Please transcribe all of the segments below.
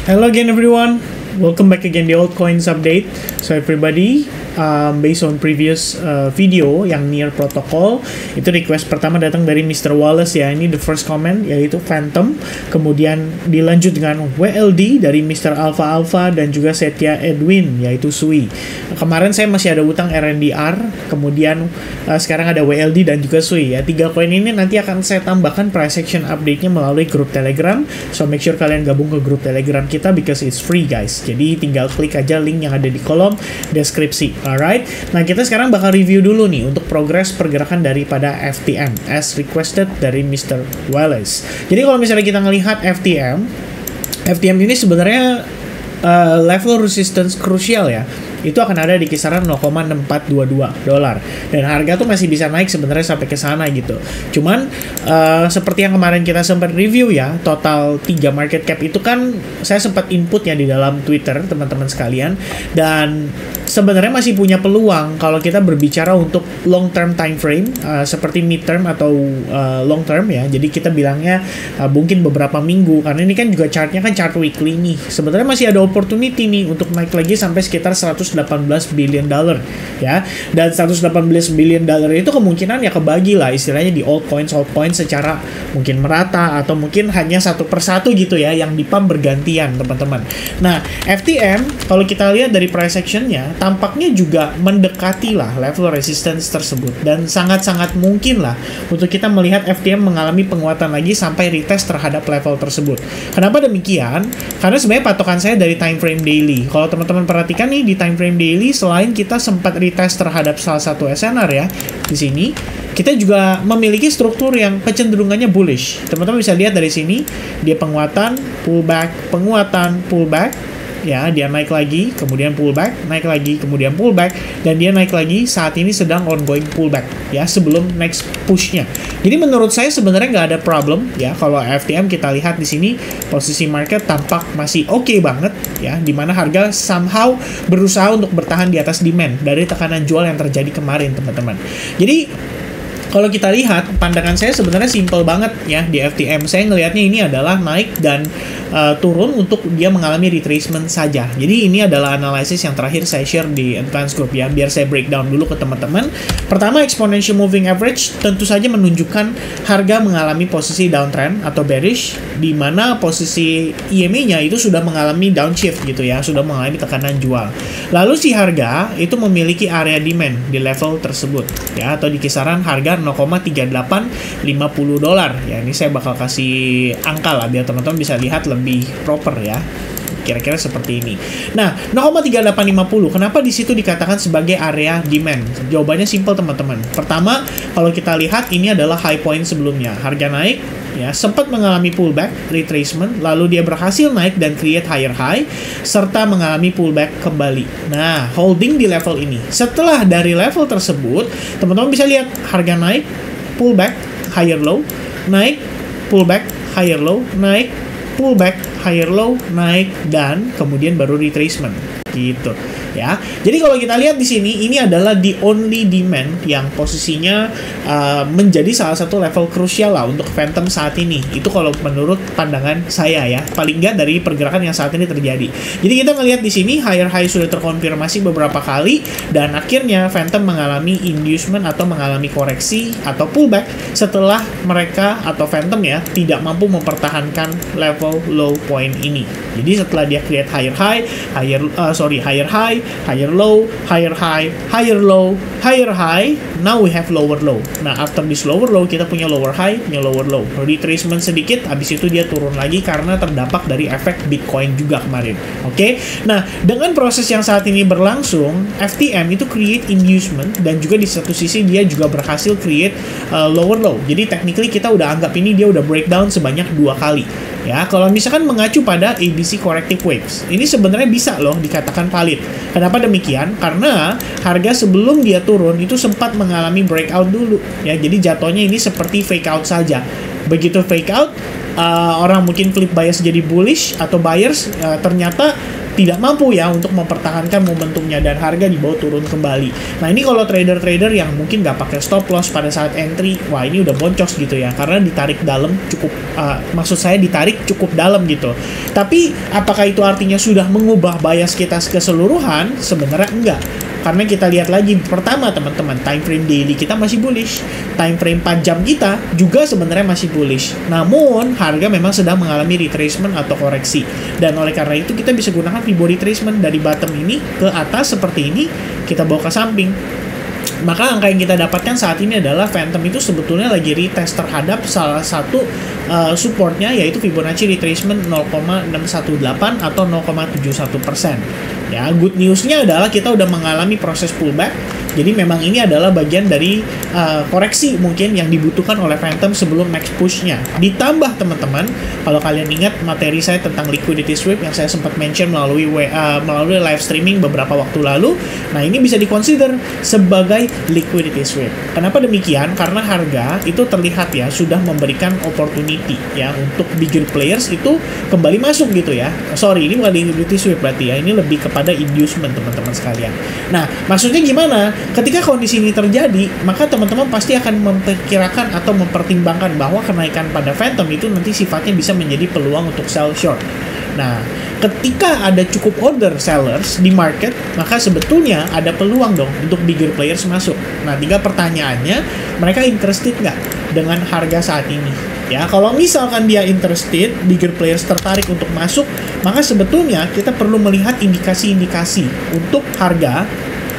Hello again, everyone. Welcome back again the altcoins update. So everybody, based on previous video yang near protocol, itu request pertama datang dari Mr. Wallace ya. Ini the first comment yaitu Phantom. Kemudian dilanjut dengan WLD dari Mr. Alpha Alpha dan juga Setia Edwin yaitu Sui. Kemarin saya masih ada utang RNDR, kemudian sekarang ada WLD dan juga Sui ya. 3 koin ini nanti akan saya tambahkan price action update-nya melalui grup Telegram. So make sure kalian gabung ke grup Telegram kita because it's free guys. Jadi tinggal klik aja link yang ada di kolom deskripsi. Alright. Nah, kita sekarang bakal review dulu nih untuk progres pergerakan daripada FTM as requested dari Mr. Wallace. Jadi kalau misalnya kita ngelihat FTM ini sebenarnya level resistance krusial ya. Itu akan ada di kisaran 0,6422 dolar dan harga tuh masih bisa naik sebenarnya sampai ke sana gitu. Cuman seperti yang kemarin kita sempat review ya, total 3 market cap itu kan saya sempat input ya di dalam Twitter teman-teman sekalian, dan sebenarnya masih punya peluang kalau kita berbicara untuk long term time frame seperti mid term atau long term ya. Jadi kita bilangnya mungkin beberapa minggu, karena ini kan juga chartnya kan chart weekly nih. Sebenarnya masih ada opportunity nih untuk naik lagi sampai sekitar 118 billion dollar ya. Dan 118 billion dollar itu kemungkinan ya kebagi lah istilahnya di altcoins secara mungkin merata atau mungkin hanya satu persatu gitu ya yang dipump bergantian teman-teman. Nah, FTM kalau kita lihat dari price actionnya tampaknya juga mendekati lah level resistance tersebut, dan sangat-sangat mungkin lah untuk kita melihat FTM mengalami penguatan lagi sampai retest terhadap level tersebut. Kenapa demikian? Karena sebenarnya patokan saya dari time frame daily. Kalau teman-teman perhatikan nih di time frame daily, selain kita sempat retest terhadap salah satu SNR ya, di sini kita juga memiliki struktur yang kecenderungannya bullish. Teman-teman bisa lihat dari sini, dia penguatan, pullback, ya, dia naik lagi, kemudian pullback, naik lagi, kemudian pullback, dan dia naik lagi. Saat ini sedang ongoing pullback ya sebelum next pushnya. Jadi menurut saya sebenarnya nggak ada problem ya kalau FTM. Kita lihat di sini posisi market tampak masih oke banget ya, dimana harga somehow berusaha untuk bertahan di atas demand dari tekanan jual yang terjadi kemarin teman-teman. Jadi kalau kita lihat, pandangan saya sebenarnya simple banget ya di FTM. Saya ngelihatnya ini adalah naik dan turun untuk dia mengalami retracement saja. Jadi ini adalah analisis yang terakhir saya share di Advanced Group ya, biar saya breakdown dulu ke teman-teman. Pertama, exponential moving average tentu saja menunjukkan harga mengalami posisi downtrend atau bearish, di mana posisi EMA-nya itu sudah mengalami downshift gitu ya, sudah mengalami tekanan jual. Lalu si harga itu memiliki area demand di level tersebut ya, atau di kisaran harga 0,3850 dolar ya. Ini saya bakal kasih angka lah biar teman-teman bisa lihat lebih proper ya, kira-kira seperti ini. Nah, 0,3850 kenapa di situ dikatakan sebagai area demand? Jawabannya simple teman-teman. Pertama, kalau kita lihat ini adalah high point sebelumnya, harga naik ya, sempat mengalami pullback, retracement, lalu dia berhasil naik dan create higher high serta mengalami pullback kembali. Nah, holding di level ini. Setelah dari level tersebut, teman-teman bisa lihat harga naik, pullback, higher low, naik, pullback, higher low, naik, pullback, higher low, naik, dan kemudian baru retracement gitu ya. Jadi kalau kita lihat di sini, ini adalah the only demand yang posisinya menjadi salah satu level krusial lah untuk Phantom saat ini. Itu kalau menurut pandangan saya ya, paling nggak dari pergerakan yang saat ini terjadi. Jadi kita ngelihat di sini higher high sudah terkonfirmasi beberapa kali, dan akhirnya Phantom mengalami inducement atau mengalami koreksi atau pullback setelah mereka atau Phantom ya tidak mampu mempertahankan level low point ini. Jadi setelah dia create higher high, higher high, higher low, higher high, higher low, higher high, now we have lower low. Nah, after this lower low, kita punya lower high, punya lower low. Retracement sedikit, habis itu dia turun lagi karena terdampak dari efek Bitcoin juga kemarin. Oke? Nah, dengan proses yang saat ini berlangsung, FTM itu create inducement, dan juga di satu sisi dia juga berhasil create lower low. Jadi technically kita udah anggap ini dia udah breakdown sebanyak 2 kali. Ya, kalau misalkan mengacu pada ABC corrective waves, ini sebenarnya bisa loh dikatakan valid. Kenapa demikian? Karena harga sebelum dia turun itu sempat mengalami breakout dulu. Ya, jadi jatuhnya ini seperti fake out saja. Begitu fake out, orang mungkin flip bias jadi bullish atau buyers, ternyata tidak mampu ya untuk mempertahankan momentumnya dan harga dibawa turun kembali. Nah ini kalau trader-trader yang mungkin nggak pakai stop loss pada saat entry, wah ini udah boncos gitu ya, karena ditarik dalam cukup, maksud saya ditarik cukup dalam gitu. Tapi apakah itu artinya sudah mengubah bias kita keseluruhan? Sebenarnya enggak. Karena kita lihat lagi, pertama teman-teman, time frame daily kita masih bullish, time frame 4 jam kita juga sebenarnya masih bullish. Namun harga memang sedang mengalami retracement atau koreksi, dan oleh karena itu kita bisa gunakan Fibo retracement dari bottom ini ke atas seperti ini, kita bawa ke samping. Maka angka yang kita dapatkan saat ini adalah Phantom itu sebetulnya lagi retest terhadap salah satu supportnya, yaitu Fibonacci retracement 0,618 atau 0,71%. Ya, good newsnya adalah kita udah mengalami proses pullback. Jadi memang ini adalah bagian dari koreksi mungkin yang dibutuhkan oleh Phantom sebelum next push-nya. Ditambah teman-teman, kalau kalian ingat materi saya tentang liquidity sweep yang saya sempat mention melalui live streaming beberapa waktu lalu. Nah, ini bisa dikonsider sebagai liquidity sweep. Kenapa demikian? Karena harga itu terlihat ya sudah memberikan opportunity ya untuk bigger players itu kembali masuk gitu ya. Sorry, ini bukan liquidity sweep berarti ya. Ini lebih kepada inducement teman-teman sekalian. Nah, maksudnya gimana? Ketika kondisi ini terjadi, maka teman-teman pasti akan memperkirakan atau mempertimbangkan bahwa kenaikan pada Phantom itu nanti sifatnya bisa menjadi peluang untuk sell short. Nah, ketika ada cukup order sellers di market, maka sebetulnya ada peluang dong untuk bigger players masuk. Nah, tinggal pertanyaannya, mereka interested nggak dengan harga saat ini? Ya, kalau misalkan dia interested, bigger players tertarik untuk masuk, maka sebetulnya kita perlu melihat indikasi-indikasi untuk harga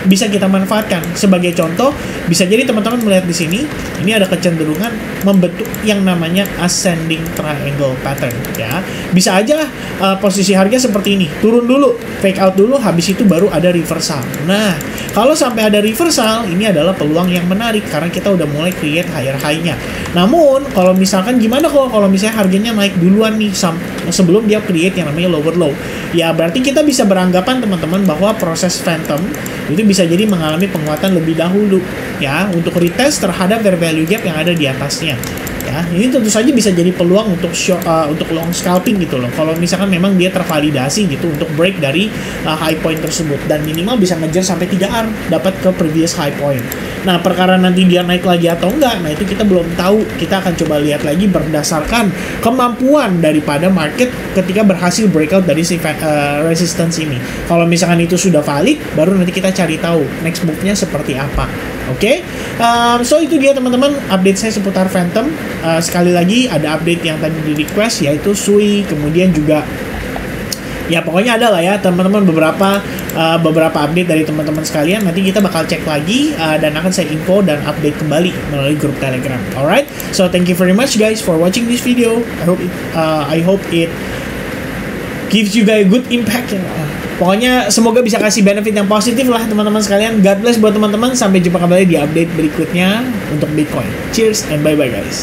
bisa kita manfaatkan. Sebagai contoh, bisa jadi teman-teman melihat di sini, ini ada kecenderungan membentuk yang namanya ascending triangle pattern ya. Bisa aja posisi harga seperti ini, turun dulu, fake out dulu, habis itu baru ada reversal. Nah, kalau sampai ada reversal, ini adalah peluang yang menarik karena kita udah mulai create higher high-nya. Namun, kalau misalkan gimana kalau misalnya harganya naik duluan nih sebelum dia create yang namanya lower low? Ya, berarti kita bisa beranggapan teman-teman bahwa proses Phantom itu bisa jadi mengalami penguatan lebih dahulu ya untuk retest terhadap fair value gap yang ada di atasnya. Ya, ini tentu saja bisa jadi peluang untuk untuk long scalping gitu loh. Kalau misalkan memang dia tervalidasi gitu untuk break dari high point tersebut dan minimal bisa ngejar sampai 3R dapat ke previous high point. Nah, perkara nanti dia naik lagi atau enggak, nah itu kita belum tahu. Kita akan coba lihat lagi berdasarkan kemampuan daripada market ketika berhasil breakout dari si resistance ini. Kalau misalkan itu sudah valid, baru nanti kita cari tahu next move-nya seperti apa. Oke? So itu dia teman-teman update saya seputar Phantom. Sekali lagi ada update yang tadi di request, yaitu Sui, kemudian juga ya pokoknya ada lah ya teman-teman beberapa update dari teman-teman sekalian. Nanti kita bakal cek lagi dan akan saya info dan update kembali melalui grup Telegram. Alright, so thank you very much guys for watching this video. I hope it gives you guys good impact. Pokoknya semoga bisa kasih benefit yang positif lah teman-teman sekalian. God bless buat teman-teman. Sampai jumpa kembali di update berikutnya untuk Bitcoin. Cheers and bye-bye guys.